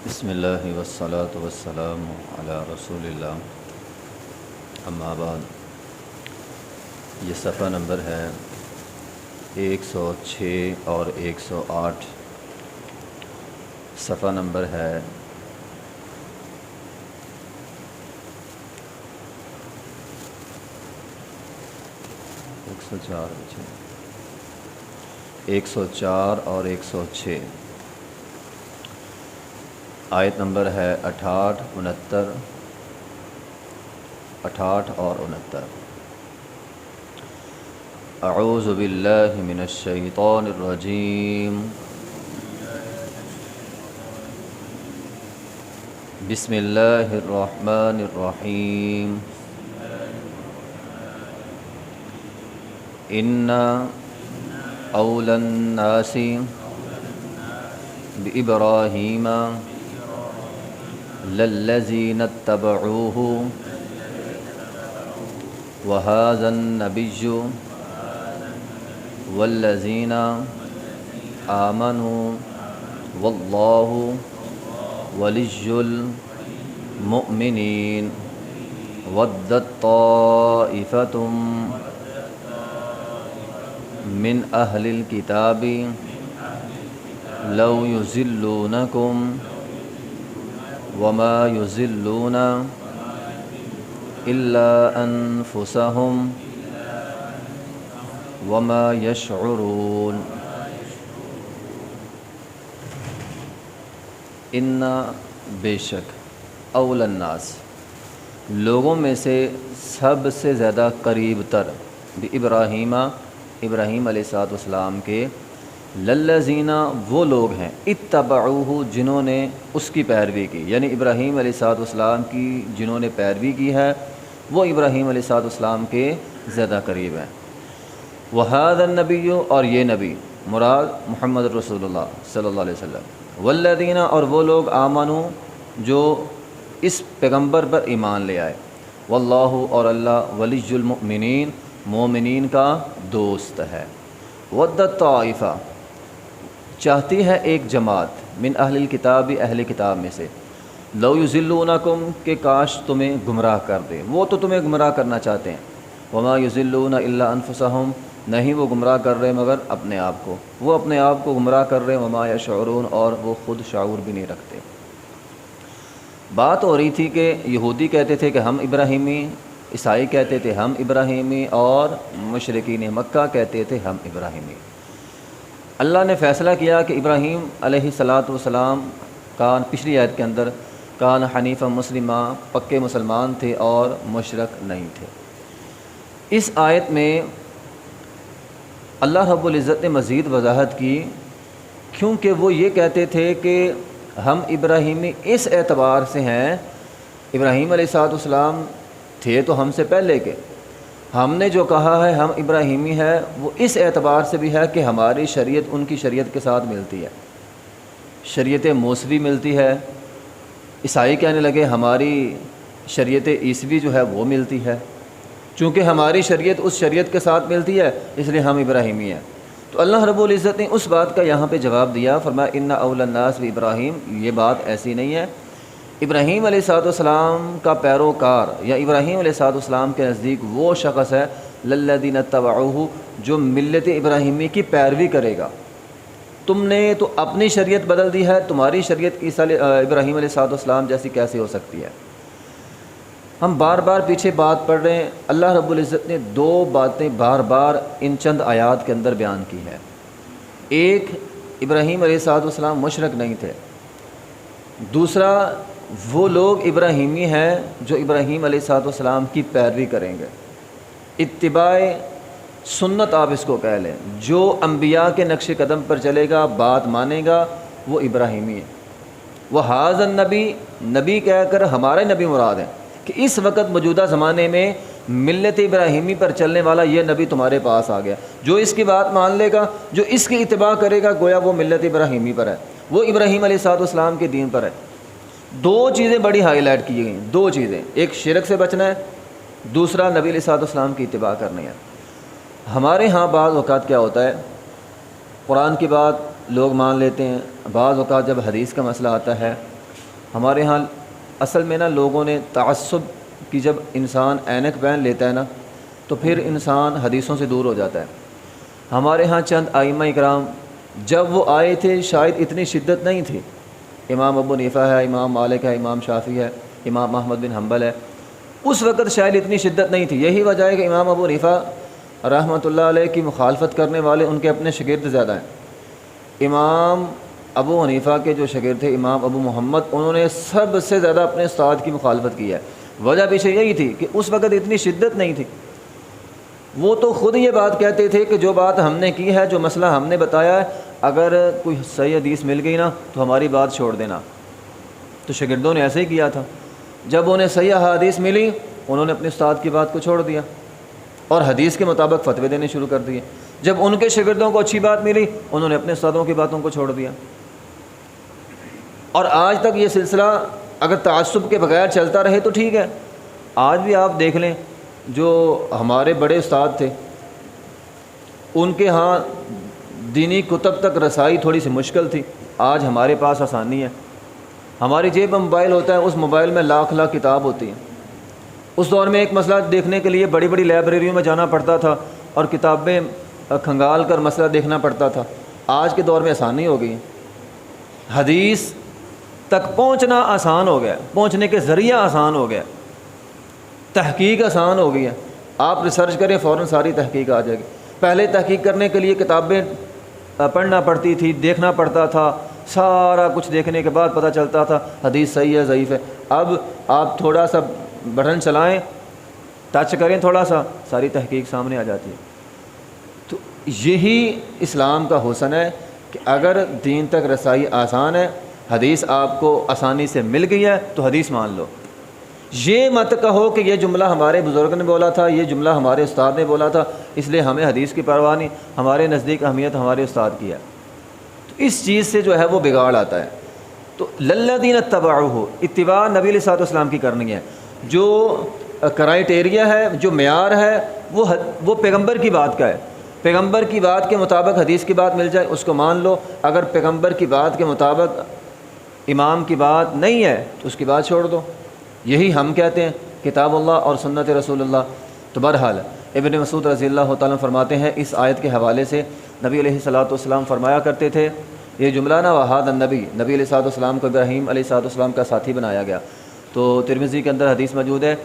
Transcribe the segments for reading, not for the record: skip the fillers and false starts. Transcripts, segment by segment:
بسم اللہ والصلاة والسلام علی رسول اللہ، اما بعد۔ یہ صفحہ نمبر ہے 106 اور 108۔ صفحہ نمبر ہے 104 اور 106۔ آیت نمبر ہے 68 اور 69۔ اعوذ باللہ من الشیطان الرجیم، بسم اللہ الرحمن الرحیم۔ ان اولی الناس بإبراہیم للذین اتبعوہ وہذا النبی والذین آمنوا واللہ ولی المؤمنین ودت طائفۃ من اہل الکتاب لو یضلونکم وما یضلون الا انفسهم وما یشعرون۔ ان بے شک اول الناس لوگوں میں سے سب سے زیادہ قریب تر بابراہیم ابراہیم علیہ السلام کے للذین وہ لوگ ہیں اتبعوہ جنہوں نے اس کی پیروی کی، یعنی ابراہیم علیہ السلام کی جنہوں نے پیروی کی ہے وہ ابراہیم علیہ السلام کے زیادہ قریب ہیں۔ وہذا النبی اور یہ نبی مراد محمد رسول اللہ صلی اللہ علیہ وسلم، والذین اور وہ لوگ آمنوا جو اس پیغمبر پر ایمان لے آئے، واللہ اور اللہ ولی المؤمنین مومنین کا دوست ہے۔ ودت طائفہ چاہتی ہے ایک جماعت من اہل الکتاب اہل کتاب میں سے، لو یضلونکم کہ کاش تمہیں گمراہ کر دے، وہ تو تمہیں گمراہ کرنا چاہتے ہیں، وما یضلون الا انفسہم نہیں وہ گمراہ کر رہے مگر اپنے آپ کو، وہ اپنے آپ کو گمراہ کر رہے، وما یشعرون اور وہ خود شعور بھی نہیں رکھتے۔ بات ہو رہی تھی کہ یہودی کہتے تھے کہ ہم ابراہیمی، عیسائی کہتے تھے ہم ابراہیمی، اور مشرکین مکہ کہتے تھے ہم ابراہیمی۔ اللہ نے فیصلہ کیا کہ ابراہیم علیہ السلام کان پچھلی آیت کے اندر کان حنیفا مسلمہ پکے مسلمان تھے اور مشرک نہیں تھے۔ اس آیت میں اللہ رب العزت نے مزید وضاحت کی، کیونکہ وہ یہ کہتے تھے کہ ہم ابراہیمی اس اعتبار سے ہیں، ابراہیم علیہ السلام تھے تو ہم سے پہلے کے، ہم نے جو کہا ہے ہم ابراہیمی ہے وہ اس اعتبار سے بھی ہے کہ ہماری شریعت ان کی شریعت کے ساتھ ملتی ہے، شریعت موسوی ملتی ہے۔ عیسائی کہنے لگے ہماری شریعت عیسوی جو ہے وہ ملتی ہے، چونکہ ہماری شریعت اس شریعت کے ساتھ ملتی ہے اس لیے ہم ابراہیمی ہیں۔ تو اللہ رب العزت نے اس بات کا یہاں پہ جواب دیا، فرمایا ان اول الناس بابراہیم، یہ بات ایسی نہیں ہے۔ ابراہیم علیہ السلام کا پیروکار یا ابراہیم علیہ السلام کے نزدیک وہ شخص ہے للذین اتبعوہ جو ملت ابراہیمی کی پیروی کرے گا۔ تم نے تو اپنی شریعت بدل دی ہے، تمہاری شریعت ابراہیم علیہ السلام جیسی کیسے ہو سکتی ہے؟ ہم بار بار پیچھے بات پڑھ رہے ہیں، اللہ رب العزت نے دو باتیں بار بار ان چند آیات کے اندر بیان کی ہے۔ ایک، ابراہیم علیہ السلام مشرک نہیں تھے، دوسرا وہ لوگ ابراہیمی ہیں جو ابراہیم علیہ السلام کی پیروی کریں گے، اتباع سنت آپ اس کو کہہ لیں، جو انبیاء کے نقش قدم پر چلے گا، بات مانے گا، وہ ابراہیمی ہے۔ وہ ھذا النبی، نبی کہہ کر ہمارے نبی مراد ہیں کہ اس وقت موجودہ زمانے میں ملت ابراہیمی پر چلنے والا یہ نبی تمہارے پاس آ گیا، جو اس کی بات مان لے گا، جو اس کی اتباع کرے گا، گویا وہ ملت ابراہیمی پر ہے، وہ ابراہیم علیہ السلام کے دین پر ہے۔ دو چیزیں بڑی ہائی لائٹ کی گئیں، دو چیزیں، ایک شرک سے بچنا ہے، دوسرا نبی علیہ السلام کی اتباع کرنی ہے۔ ہمارے ہاں بعض اوقات کیا ہوتا ہے، قرآن کی بات لوگ مان لیتے ہیں، بعض اوقات جب حدیث کا مسئلہ آتا ہے ہمارے ہاں اصل میں نا لوگوں نے تعصب کی، جب انسان اینک پہن لیتا ہے نا تو پھر انسان حدیثوں سے دور ہو جاتا ہے۔ ہمارے ہاں چند ائمہ اکرام جب وہ آئے تھے شاید اتنی شدت نہیں تھی، امام ابو حنیفہ ہے، امام مالک ہے، امام شافعی ہے، امام احمد بن حنبل ہے، اس وقت شاید اتنی شدت نہیں تھی۔ یہی وجہ ہے کہ امام ابو حنیفہ رحمۃ اللہ علیہ کی مخالفت کرنے والے ان کے اپنے شاگرد زیادہ ہیں۔ امام ابو حنیفہ کے جو شاگرد تھے امام ابو محمد، انہوں نے سب سے زیادہ اپنے استاد کی مخالفت کی ہے۔ وجہ پیچھے یہی تھی کہ اس وقت اتنی شدت نہیں تھی، وہ تو خود یہ بات کہتے تھے کہ جو بات ہم نے کی ہے، جو مسئلہ ہم نے بتایا ہے، اگر کوئی صحیح حدیث مل گئی نا تو ہماری بات چھوڑ دینا۔ تو شاگردوں نے ایسے ہی کیا تھا، جب انہیں صحیح حدیث ملی انہوں نے اپنے استاد کی بات کو چھوڑ دیا اور حدیث کے مطابق فتوے دینے شروع کر دیے۔ جب ان کے شاگردوں کو اچھی بات ملی انہوں نے اپنے استادوں کی باتوں کو چھوڑ دیا۔ اور آج تک یہ سلسلہ اگر تعصب کے بغیر چلتا رہے تو ٹھیک ہے۔ آج بھی آپ دیکھ لیں، جو ہمارے بڑے استاد تھے ان کے ہاں دینی کتب تک رسائی تھوڑی سی مشکل تھی، آج ہمارے پاس آسانی ہے۔ ہماری جیب میں موبائل ہوتا ہے، اس موبائل میں لاکھ کتاب ہوتی ہیں۔ اس دور میں ایک مسئلہ دیکھنے کے لیے بڑی بڑی لائبریریوں میں جانا پڑتا تھا اور کتابیں کھنگال کر مسئلہ دیکھنا پڑتا تھا۔ آج کے دور میں آسانی ہو گئی ہے، حدیث تک پہنچنا آسان ہو گیا، پہنچنے کے ذریعہ آسان ہو گیا، تحقیق آسان ہو گئی ہے۔ آپ ریسرچ کریں فوراً ساری تحقیق آ جائے گی۔ پہلے تحقیق کرنے کے لیے کتابیں پڑھنا پڑتی تھی، دیکھنا پڑتا تھا، سارا کچھ دیکھنے کے بعد پتہ چلتا تھا حدیث صحیح ہے ضعیف ہے۔ اب آپ تھوڑا سا بٹن چلائیں، ٹچ کریں تھوڑا سا، ساری تحقیق سامنے آ جاتی ہے۔ تو یہی اسلام کا حسن ہے کہ اگر دین تک رسائی آسان ہے، حدیث آپ کو آسانی سے مل گئی ہے تو حدیث مان لو۔ یہ مت کہو کہ یہ جملہ ہمارے بزرگ نے بولا تھا، یہ جملہ ہمارے استاد نے بولا تھا، اس لیے ہمیں حدیث کی پرواہ نہیں، ہمارے نزدیک اہمیت ہمارے استاد کی ہے۔ تو اس چیز سے جو ہے وہ بگاڑ آتا ہے۔ تو للذین اتبعوہ، اتباع نبی علیہ الصلوۃ والسلام کی کرنی ہے۔ جو کرائیٹیریا ہے، جو معیار ہے، وہ پیغمبر کی بات کا ہے۔ پیغمبر کی بات کے مطابق حدیث کی بات مل جائے اس کو مان لو، اگر پیغمبر کی بات کے مطابق امام کی بات نہیں ہے تو اس کی بات چھوڑ دو۔ یہی ہم کہتے ہیں، کتاب اللہ اور سنت رسول اللہ۔ تو بہرحال ابن مسعود رضی اللہ تعالیٰ فرماتے ہیں، اس آیت کے حوالے سے نبی علیہ الصلوۃ والسلام فرمایا کرتے تھے، یہ جملہ نا وہاد النبی، نبی علیہ الصلوۃ والسلام کو ابراہیم علیہ الصلوۃ والسلام کا ساتھی بنایا گیا۔ تو ترمذی کے اندر حدیث موجود ہے،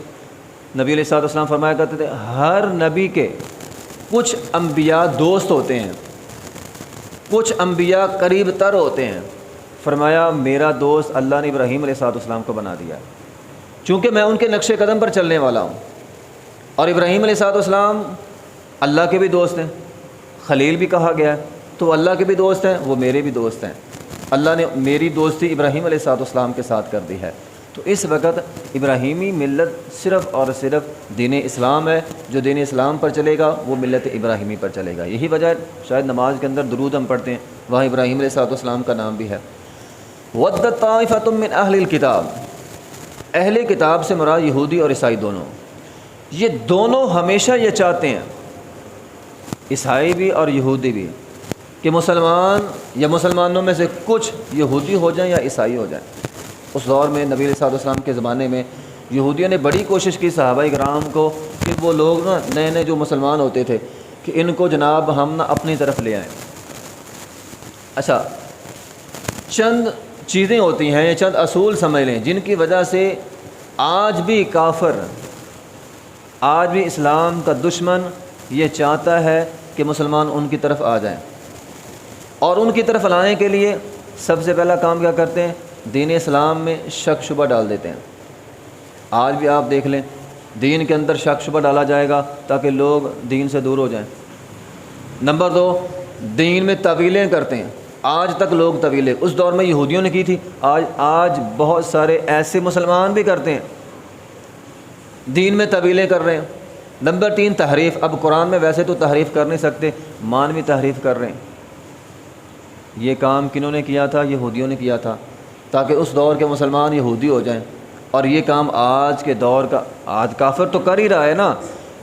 نبی علیہ الصلوۃ والسلام فرمایا کرتے تھے، ہر نبی کے کچھ انبیاء دوست ہوتے ہیں، کچھ انبیاء قریب تر ہوتے ہیں۔ فرمایا میرا دوست اللہ نے ابراہیم علیہ الصلوۃ والسلام کو بنا دیا ہے، چونکہ میں ان کے نقش قدم پر چلنے والا ہوں۔ اور ابراہیم علیہ الصلوۃ والسلام اللہ کے بھی دوست ہیں، خلیل بھی کہا گیا ہے، تو اللہ کے بھی دوست ہیں، وہ میرے بھی دوست ہیں۔ اللہ نے میری دوستی ابراہیم علیہ الصلوۃ والسلام کے ساتھ کر دی ہے۔ تو اس وقت ابراہیمی ملت صرف اور صرف دین اسلام ہے، جو دین اسلام پر چلے گا وہ ملت ابراہیمی پر چلے گا۔ یہی وجہ ہے شاید نماز کے اندر درود ہم پڑھتے ہیں، وہاں ابراہیم علیہ الصلوۃ والسلام کا نام بھی ہے۔ وَدَّ طَائِفَةٌ مِّنْ أَهْلِ الْكِتَابِ، اہل کتاب سے مراد یہودی اور عیسائی دونوں، یہ دونوں ہمیشہ یہ چاہتے ہیں، عیسائی بھی اور یہودی بھی، کہ مسلمان یا مسلمانوں میں سے کچھ یہودی ہو جائیں یا عیسائی ہو جائیں۔ اس دور میں نبی علیہ الصلوۃ والسلام کے زمانے میں یہودیوں نے بڑی کوشش کی صحابہ کرام کو کہ وہ لوگ نا نئے نئے جو مسلمان ہوتے تھے کہ ان کو جناب ہم نا اپنی طرف لے آئیں۔ اچھا، چند چیزیں ہوتی ہیں، چند اصول سمجھ لیں جن کی وجہ سے آج بھی کافر، آج بھی اسلام کا دشمن یہ چاہتا ہے کہ مسلمان ان کی طرف آ جائیں، اور ان کی طرف لانے کے لیے سب سے پہلا کام کیا کرتے ہیں؟ دین اسلام میں شک شبہ ڈال دیتے ہیں۔ آج بھی آپ دیکھ لیں، دین کے اندر شک شبہ ڈالا جائے گا تاکہ لوگ دین سے دور ہو جائیں۔ نمبر 2، دین میں تعویلیں کرتے ہیں۔ آج تک لوگ تعویلیں، اس دور میں یہودیوں نے کی تھی، آج بہت سارے ایسے مسلمان بھی کرتے ہیں، دین میں تعویلیں کر رہے ہیں۔ نمبر 3، تحریف۔ اب قرآن میں ویسے تو تحریف کر نہیں سکتے، مانوی تحریف کر رہے ہیں۔ یہ کام کنہوں نے کیا تھا؟ یہودیوں نے کیا تھا، تاکہ اس دور کے مسلمان یہودی ہو جائیں۔ اور یہ کام آج کے دور کا، آج کافر تو کر ہی رہا ہے نا،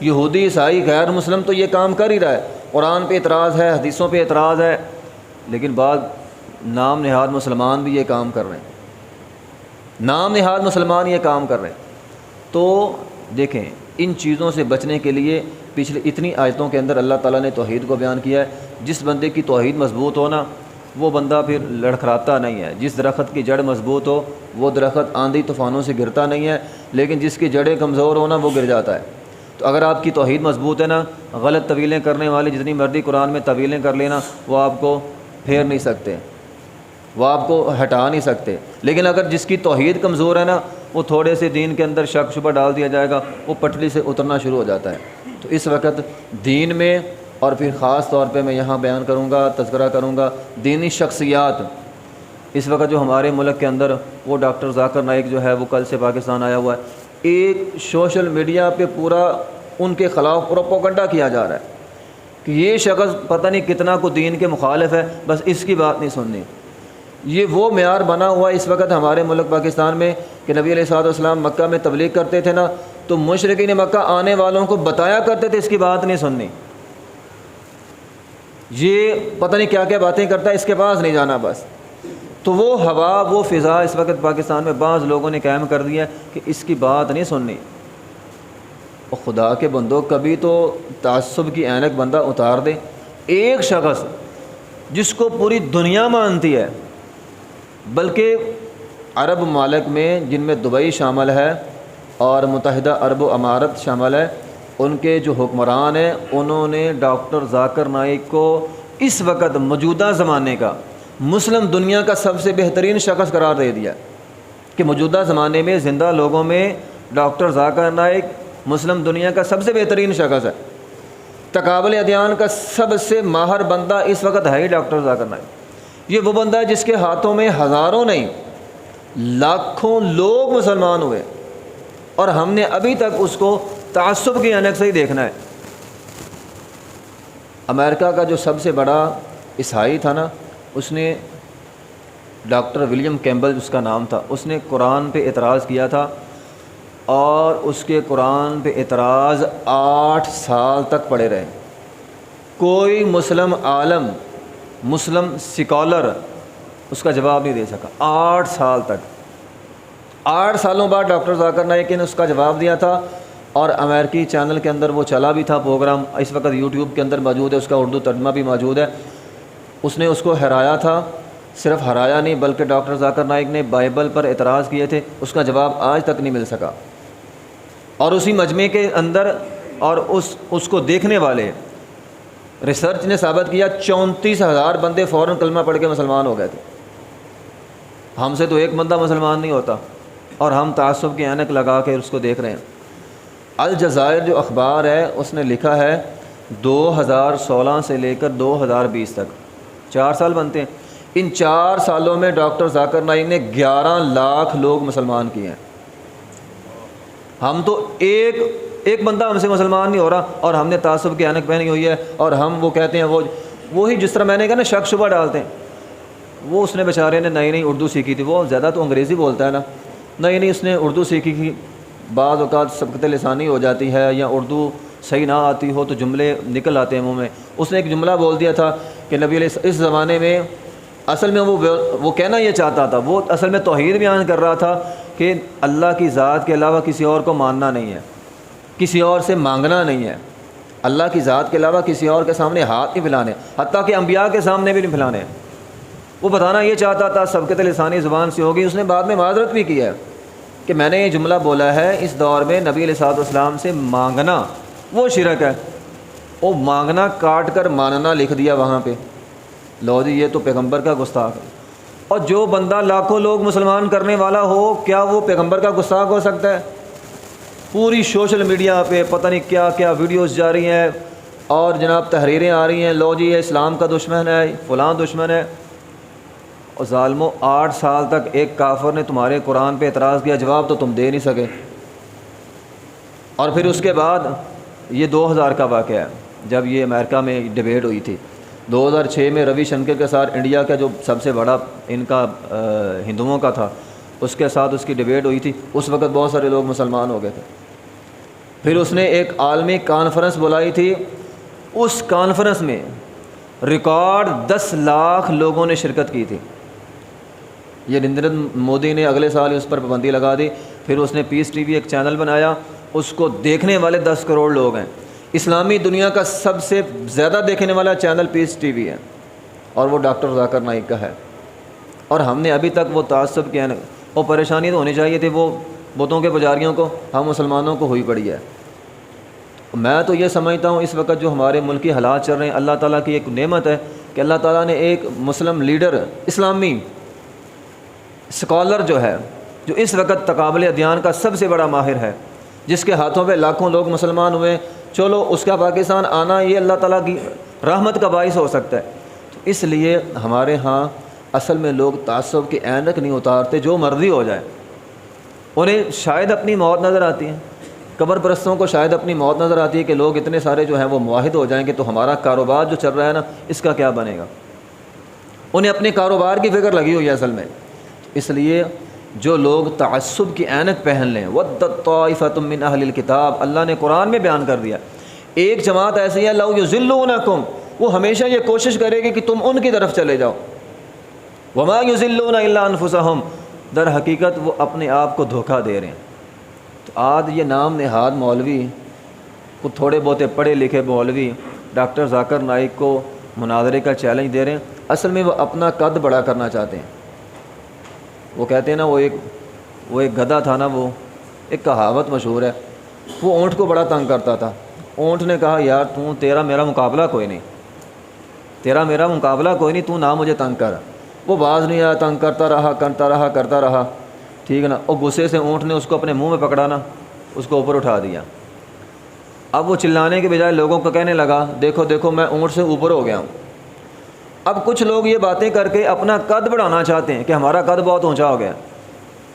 یہودی عیسائی غیر مسلم تو یہ کام کر ہی رہا ہے، قرآن پہ اعتراض ہے، حدیثوں پہ اعتراض ہے، لیکن بعض نام نہاد مسلمان بھی یہ کام کر رہے ہیں۔ نام نہاد مسلمان یہ کام کر رہے ہیں۔ تو دیکھیں ان چیزوں سے بچنے کے لیے پچھلے اتنی آیتوں کے اندر اللہ تعالیٰ نے توحید کو بیان کیا ہے۔ جس بندے کی توحید مضبوط ہو نا وہ بندہ پھر لڑکھڑاتا نہیں ہے۔ جس درخت کی جڑ مضبوط ہو وہ درخت آندھی طوفانوں سے گرتا نہیں ہے، لیکن جس کی جڑیں کمزور ہو نا وہ گر جاتا ہے۔ تو اگر آپ کی توحید مضبوط ہے نا، غلط طویلیں کرنے والے جتنی مرضی قرآن میں طویلیں کر لینا وہ آپ کو پھیر نہیں سکتے، وہ آپ کو ہٹا نہیں سکتے۔ لیکن اگر جس کی توحید کمزور ہے نا، وہ تھوڑے سے دین کے اندر شک شبہ ڈال دیا جائے گا، وہ پٹڑی سے اترنا شروع ہو جاتا ہے۔ تو اس وقت دین میں، اور پھر خاص طور پہ میں یہاں بیان کروں گا، تذکرہ کروں گا دینی شخصیات۔ اس وقت جو ہمارے ملک کے اندر وہ ڈاکٹر ذاکر نائک جو ہے وہ کل سے پاکستان آیا ہوا ہے، ایک سوشل میڈیا پہ پورا ان کے خلاف پروپیگنڈا کیا جا رہا ہے کہ یہ شخص پتہ نہیں کتنا کو دین کے مخالف ہے، بس اس کی بات نہیں سننی۔ یہ وہ معیار بنا ہوا اس وقت ہمارے ملک پاکستان میں کہ نبی علیہ الصلوۃ والسلام مکہ میں تبلیغ کرتے تھے نا، تو مشرکین مکہ آنے والوں کو بتایا کرتے تھے اس کی بات نہیں سننی، یہ پتہ نہیں کیا کیا باتیں کرتا ہے، اس کے پاس نہیں جانا بس۔ تو وہ ہوا، وہ فضا اس وقت پاکستان میں بعض لوگوں نے قائم کر دیا ہے کہ اس کی بات نہیں سننی۔ اور خدا کے بندو، کبھی تو تعصب کی عینک بندہ اتار دے۔ ایک شخص جس کو پوری دنیا مانتی ہے، بلکہ عرب ممالک میں جن میں دبئی شامل ہے اور متحدہ عرب و امارت شامل ہے، ان کے جو حکمران ہیں انہوں نے ڈاکٹر ذاکر نائک کو اس وقت موجودہ زمانے کا مسلم دنیا کا سب سے بہترین شخص قرار دے دیا کہ موجودہ زمانے میں زندہ لوگوں میں ڈاکٹر ذاکر نائک مسلم دنیا کا سب سے بہترین شخص ہے۔ تقابل ادیان کا سب سے ماہر بندہ اس وقت ہے ہی ڈاکٹر ذاکر نائک۔ یہ وہ بندہ ہے جس کے ہاتھوں میں ہزاروں نہیں لاکھوں لوگ مسلمان ہوئے، اور ہم نے ابھی تک اس کو تعصب کی عینک سے ہی دیکھنا ہے۔ امریکہ کا جو سب سے بڑا عیسائی تھا نا، اس نے ڈاکٹر ولیم کیمبل اس کا نام تھا، اس نے قرآن پہ اعتراض کیا تھا، اور اس کے قرآن پہ اعتراض 8 سال تک پڑے رہے۔ کوئی مسلم عالم، مسلم سکالر اس کا جواب نہیں دے سکا 8 سال تک۔ 8 سالوں بعد ڈاکٹر ذاکر نائک نے اس کا جواب دیا تھا، اور امریکی چینل کے اندر وہ چلا بھی تھا پروگرام، اس وقت یوٹیوب کے اندر موجود ہے، اس کا اردو ترجمہ بھی موجود ہے۔ اس نے اس کو ہرایا تھا، صرف ہرایا نہیں بلکہ ڈاکٹر ذاکر نائک نے بائبل پر اعتراض کیے تھے، اس کا جواب آج تک نہیں مل سکا۔ اور اسی مجمع کے اندر اور اس کو دیکھنے والے ریسرچ نے ثابت کیا 34,000 بندے فوراً کلمہ پڑھ کے مسلمان ہو گئے تھے۔ ہم سے تو ایک بندہ مسلمان نہیں ہوتا، اور ہم تعصب کی عینک لگا کے اس کو دیکھ رہے ہیں۔ الجزائر جو اخبار ہے اس نے لکھا ہے 2016 سے لے کر 2020 تک 4 سال بنتے ہیں، ان 4 سالوں میں ڈاکٹر ذاکر نائک نے 11 لاکھ لوگ مسلمان کیے ہیں۔ ہم تو ایک بندہ ہم سے مسلمان نہیں ہو رہا، اور ہم نے تعصب کی عینک پہنی ہوئی ہے، اور ہم وہ کہتے ہیں وہی جس طرح میں نے کہا نا شک شبہ ڈالتے ہیں۔ وہ اس نے بیچارے نے نئی اردو سیکھی تھی، وہ زیادہ تو انگریزی بولتا ہے نا، نہیں اس نے اردو سیکھی تھی، بعض اوقات سبقت لسانی ہو جاتی ہے یا اردو صحیح نہ آتی ہو تو جملے نکل آتے ہیں منہ میں۔ اس نے ایک جملہ بول دیا تھا کہ نبی علیہ اس زمانے میں، اصل میں وہ کہنا یہ چاہتا تھا، وہ اصل میں توحید بیان کر رہا تھا کہ اللہ کی ذات کے علاوہ کسی اور کو ماننا نہیں ہے، کسی اور سے مانگنا نہیں ہے، اللہ کی ذات کے علاوہ کسی اور کے سامنے ہاتھ نہیں پھیلانے، حتیٰ کہ انبیاء کے سامنے بھی نہیں پھیلانے۔ وہ بتانا یہ چاہتا تھا، سبقت لسانی زبان سے ہوگی۔ اس نے بعد میں معذرت بھی کی ہے کہ میں نے یہ جملہ بولا ہے، اس دور میں نبی علیہ الصلوۃ والسلام سے مانگنا وہ شرک ہے۔ وہ مانگنا کاٹ کر ماننا لکھ دیا وہاں پہ، لو جی یہ تو پیغمبر کا گستاخ ہے۔ اور جو بندہ لاکھوں لوگ مسلمان کرنے والا ہو، کیا وہ پیغمبر کا گستاخ ہو سکتا ہے؟ پوری سوشل میڈیا پہ پتہ نہیں کیا کیا ویڈیوز جا رہی ہیں، اور جناب تحریریں آ رہی ہیں، لو جی یہ اسلام کا دشمن ہے، فلاں دشمن ہے۔ اور ظالموں 8 سال تک ایک کافر نے تمہارے قرآن پہ اعتراض کیا، جواب تو تم دے نہیں سکے۔ اور پھر اس کے بعد یہ 2000 کا واقعہ ہے، جب یہ امریکہ میں ڈیبیٹ ہوئی تھی۔ 2006 میں روی شنکر کے ساتھ انڈیا کا جو سب سے بڑا ان کا ہندوؤں کا تھا، اس کے ساتھ اس کی ڈیبیٹ ہوئی تھی۔ اس وقت بہت سارے لوگ مسلمان ہو گئے تھے۔ پھر اس نے ایک عالمی کانفرنس بلائی تھی، اس کانفرنس میں ریکارڈ 10 لاکھ لوگوں نے شرکت کی تھی۔ یہ نریندر مودی نے اگلے سال اس پر پابندی لگا دی، پھر اس نے پیس ٹی وی ایک چینل بنایا، اس کو دیکھنے والے 10 کروڑ لوگ ہیں۔ اسلامی دنیا کا سب سے زیادہ دیکھنے والا چینل پیس ٹی وی ہے، اور وہ ڈاکٹر ذاکر نائک کا ہے۔ اور ہم نے ابھی تک وہ تعصب کیا، وہ پریشانی تو ہونی چاہیے تھی وہ بتوں کے پجاریوں کو، ہم مسلمانوں کو ہوئی پڑی ہے۔ میں تو یہ سمجھتا ہوں اس وقت جو ہمارے ملکی حالات چل رہے ہیں، اللہ تعالیٰ کی ایک نعمت ہے کہ اللہ تعالیٰ نے ایک مسلم لیڈر، اسلامی اسکالر جو ہے، جو اس وقت تقابل ادیان کا سب سے بڑا ماہر ہے، جس کے ہاتھوں پہ لاکھوں لوگ مسلمان ہوئے، چلو اس کا پاکستان آنا یہ اللہ تعالیٰ کی رحمت کا باعث ہو سکتا ہے۔ تو اس لیے ہمارے ہاں اصل میں لوگ تعصب کی اینک نہیں اتارتے، جو مرضی ہو جائے، انہیں شاید اپنی موت نظر آتی ہے، قبر پرستوں کو شاید اپنی موت نظر آتی ہے کہ لوگ اتنے سارے جو ہیں وہ موحد ہو جائیں گے تو ہمارا کاروبار جو چل رہا ہے نا اس کا کیا بنے گا، انہیں اپنے کاروبار کی فکر لگی ہوئی ہے اصل میں۔ اس لیے جو لوگ تعصب کی اینک پہن لیں، وَدَّتْ طَائِفَةٌ مِّنْ أَهْلِ الْكِتَابِ، اللہ نے قرآن میں بیان کر دیا، ایک جماعت ایسی ہے لَوْ يُضِلُّونَكُمْ، وہ ہمیشہ یہ کوشش کرے گی کہ تم ان کی طرف چلے جاؤ، وَمَا يُضِلُّونَ إِلَّا أَنفُسَهُمْ، در حقیقت وہ اپنے آپ کو دھوکہ دے رہے ہیں۔ تو آج یہ نام نہاد مولوی، کو تھوڑے بہتے پڑھے لکھے مولوی ڈاکٹر ذاکر نائک کو مناظرے کا چیلنج دے رہے ہیں، اصل میں وہ اپنا قد بڑا کرنا چاہتے ہیں۔ وہ کہتے ہیں نا وہ ایک گدھا تھا نا، وہ ایک کہاوت مشہور ہے، وہ اونٹ کو بڑا تنگ کرتا تھا۔ اونٹ نے کہا یار تیرا میرا مقابلہ کوئی نہیں، تیرا میرا مقابلہ کوئی نہیں، تو نہ مجھے تنگ کر۔ وہ باز نہیں آیا، تنگ کرتا رہا، ٹھیک ہے نا، اور غصے سے اونٹ نے اس کو اپنے منہ میں پکڑا نا، اس کو اوپر اٹھا دیا۔ اب وہ چلانے کے بجائے لوگوں کو کہنے لگا دیکھو دیکھو میں اونٹ سے اوپر ہو گیا ہوں۔ اب کچھ لوگ یہ باتیں کر کے اپنا قد بڑھانا چاہتے ہیں کہ ہمارا قد بہت اونچا ہو گیا،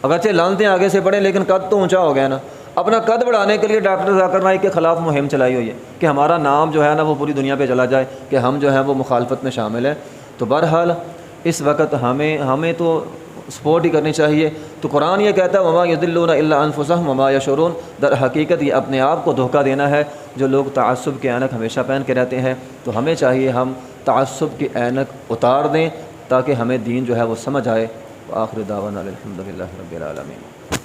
اگرچہ لانتیں آگے سے پڑھیں لیکن قد تو اونچا ہو گیا نا۔ اپنا قد بڑھانے کے لیے ڈاکٹر ذاکر نائک کے خلاف مہم چلائی ہوئی ہے کہ ہمارا نام جو ہے نا وہ پوری دنیا پہ چلا جائے کہ ہم جو ہیں وہ مخالفت میں شامل ہیں۔ تو بہرحال اس وقت ہمیں تو سپورٹ ہی کرنی چاہیے۔ تو قرآن یہ کہتا ہے وَمَا يُضِلُّونَ إِلَّا أَنفُسَهُمْ وَمَا يَشْعُرُونَ، در حقیقت یہ اپنے آپ کو دھوکہ دینا ہے جو لوگ تعصب کے اینک ہمیشہ پہن کے رہتے ہیں۔ تو ہمیں چاہیے ہم تعصب کی اینک اتار دیں تاکہ ہمیں دین جو ہے وہ سمجھ آئے۔ وآخر دعوانا الحمد للہ رب العالمین۔